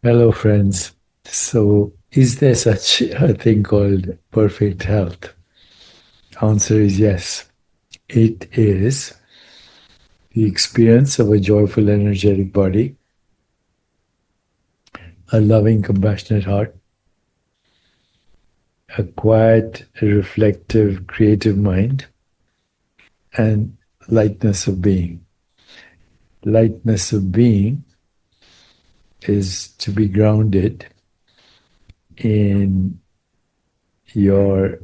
Hello, friends. So, is there such a thing called perfect health? Answer is yes. It is the experience of a joyful, energetic body, a loving, compassionate heart, a quiet, reflective, creative mind, and lightness of being. Lightness of being is to be grounded in your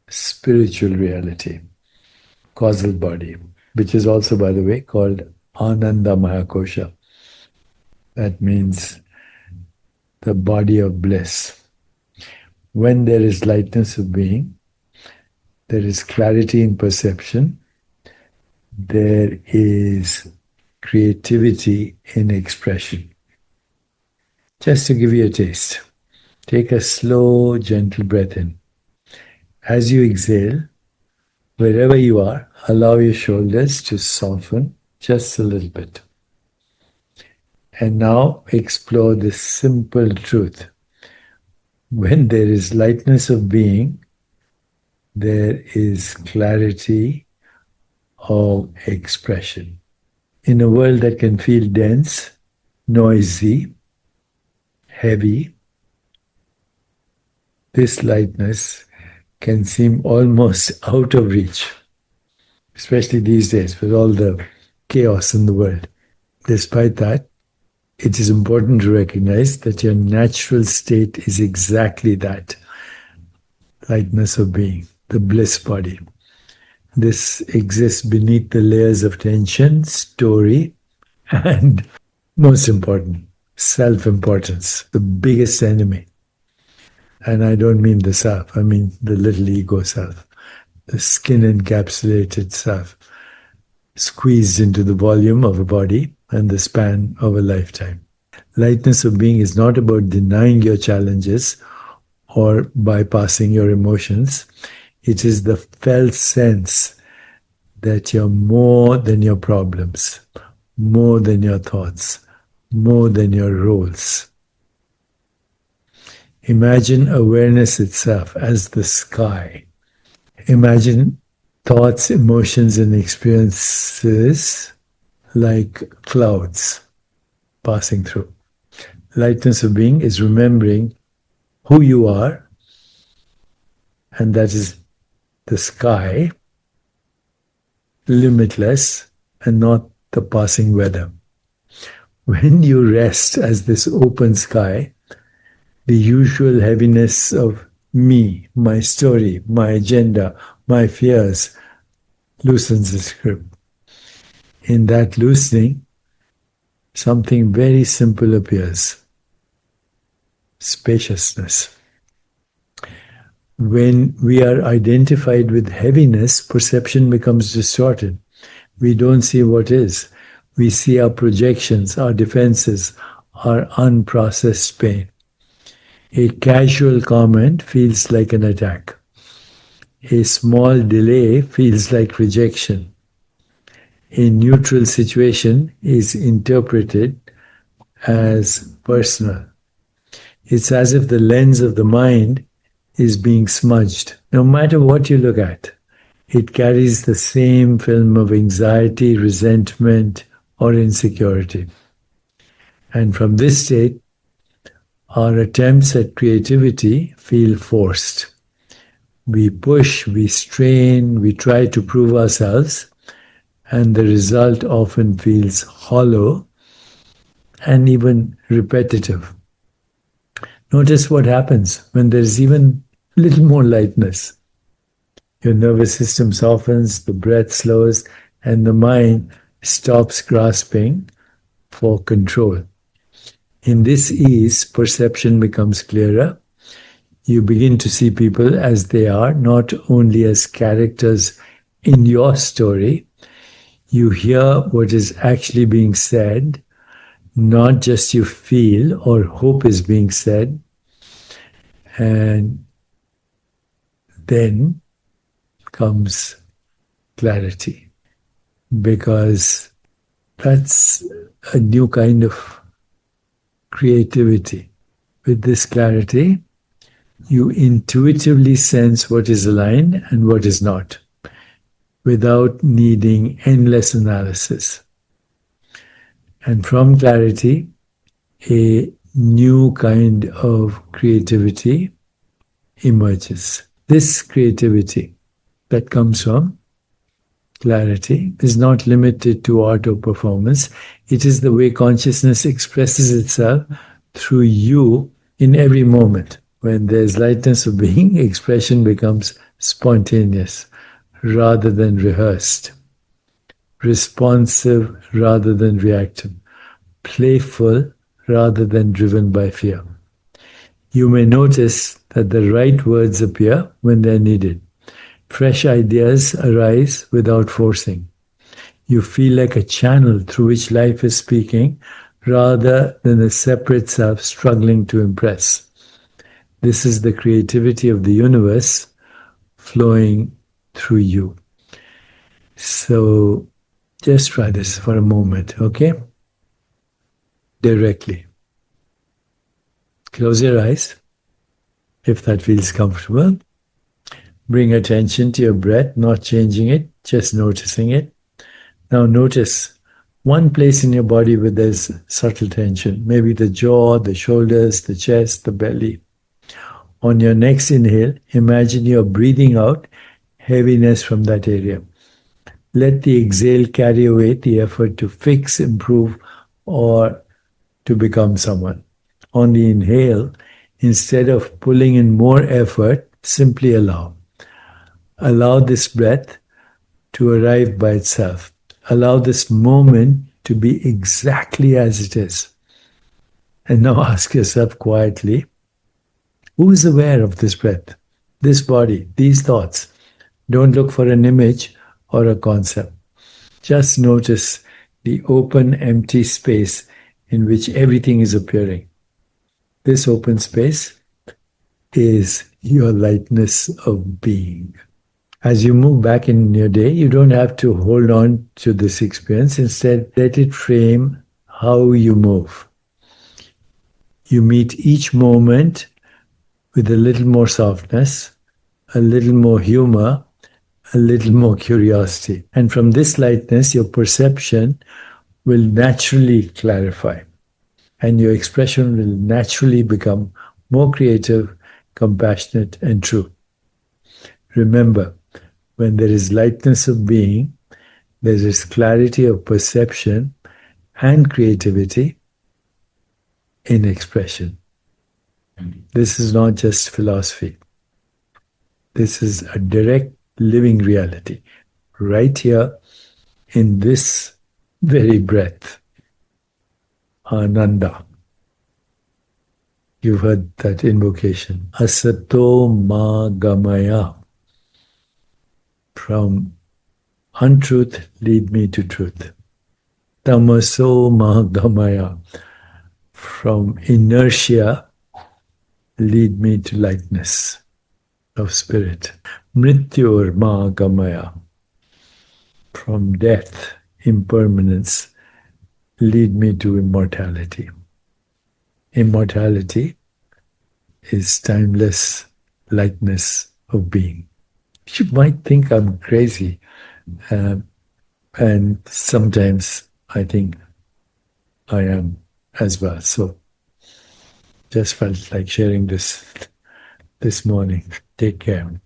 spiritual reality, causal body, which is also, by the way, called Ananda Mahakosha. That means the body of bliss. When there is lightness of being, there is clarity in perception, there is creativity in expression. Just to give you a taste, take a slow, gentle breath in. As you exhale, wherever you are, allow your shoulders to soften just a little bit. And now explore this simple truth. When there is lightness of being, there is clarity of expression. In a world that can feel dense, noisy, heavy, this lightness can seem almost out of reach, especially these days with all the chaos in the world. Despite that, it is important to recognize that your natural state is exactly that lightness of being, the bliss body. This exists beneath the layers of tension, story, and most important, self importance, the biggest enemy. And I don't mean the self, I mean the little ego self, the skin encapsulated self, squeezed into the volume of a body and the span of a lifetime. Lightness of being is not about denying your challenges or bypassing your emotions. It is the felt sense that you're more than your problems, more than your thoughts, more than your roles. Imagine awareness itself as the sky. Imagine thoughts, emotions, and experiences like clouds passing through. Lightness of being is remembering who you are, and that is the sky, limitless, and not the passing weather. When you rest as this open sky, the usual heaviness of me, my story, my agenda, my fears loosens its grip. In that loosening, something very simple appears: spaciousness. When we are identified with heaviness, perception becomes distorted. We don't see what is. We see our projections, our defenses, our unprocessed pain. A casual comment feels like an attack. A small delay feels like rejection. A neutral situation is interpreted as personal. It's as if the lens of the mind is being smudged. No matter what you look at, it carries the same film of anxiety, resentment, or insecurity. And from this state, our attempts at creativity feel forced. We push, we strain, we try to prove ourselves, and the result often feels hollow and even repetitive. Notice what happens when there's even a little more lightness. Your nervous system softens, the breath slows, and the mind stops grasping for control. In this ease, perception becomes clearer. You begin to see people as they are, not only as characters in your story. You hear what is actually being said, not just you feel or hope is being said. And then comes clarity, because that's a new kind of creativity. With this clarity, you intuitively sense what is aligned and what is not, without needing endless analysis. And from clarity, a new kind of creativity emerges. This creativity that comes from clarity is not limited to art or performance. It is the way consciousness expresses itself through you in every moment. When there's lightness of being, expression becomes spontaneous rather than rehearsed, responsive rather than reactive, playful rather than driven by fear. You may notice that the right words appear when they're needed. Fresh ideas arise without forcing. You feel like a channel through which life is speaking rather than a separate self struggling to impress. This is the creativity of the universe flowing through you. So just try this for a moment, okay? Directly. Close your eyes if that feels comfortable. Bring attention to your breath, not changing it, just noticing it. Now notice one place in your body where there's subtle tension, maybe the jaw, the shoulders, the chest, the belly. On your next inhale, imagine you're breathing out heaviness from that area. Let the exhale carry away the effort to fix, improve, or to become someone. On the inhale, instead of pulling in more effort, simply allow. Allow this breath to arrive by itself. Allow this moment to be exactly as it is. And now ask yourself quietly, who is aware of this breath, this body, these thoughts? Don't look for an image or a concept. Just notice the open, empty space in which everything is appearing. This open space is your lightness of being. As you move back in your day, you don't have to hold on to this experience. Instead, let it frame how you move. You meet each moment with a little more softness, a little more humor, a little more curiosity. And from this lightness, your perception will naturally clarify, and your expression will naturally become more creative, compassionate, and true. Remember, when there is lightness of being, there is clarity of perception and creativity in expression. This is not just philosophy. This is a direct living reality right here in this very breath. Ananda. You've heard that invocation. Asato ma gamaya. From untruth, lead me to truth. Tamaso ma gamaya. From inertia, lead me to lightness of spirit. Mrityor ma gamaya. From death, impermanence, lead me to immortality. Immortality is timeless lightness of being. You might think I'm crazy, and sometimes I think I am as well. So just felt like sharing this morning. Take care.